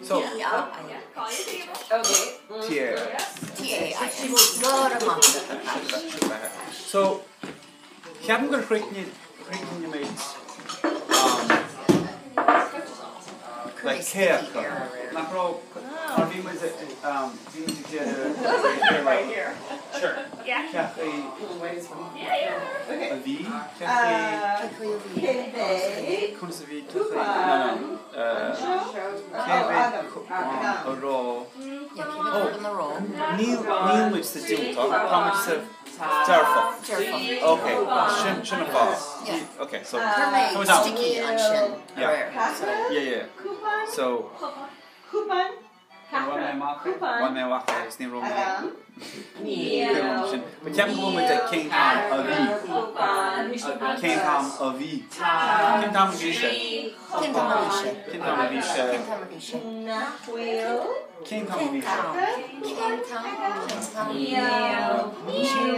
So Okay. TAIS. So Kevin got freaking you made like care. Now, are we with it? Right here. Sure. Yeah. Cafe. Okay. A V. Cafe. Cafe. Conservi. Cafe. No. Cafe. A roll. Yeah, keep it on the roll. Neil which the deal talk. How much the Jerfo. Okay. Shinafal. Yeah. Okay. So. Hermé sticky on shin. Yeah. Rare. So. Yeah. So. Coupon. One man walk is near Roman. Neil. But Kevin going with the King Tom of V. King Tom of V. King Tom of V. King Tamarisha. King Tom of V. King Tamarisha. Will. King Tom of V. King Tom. King Tom. Neil.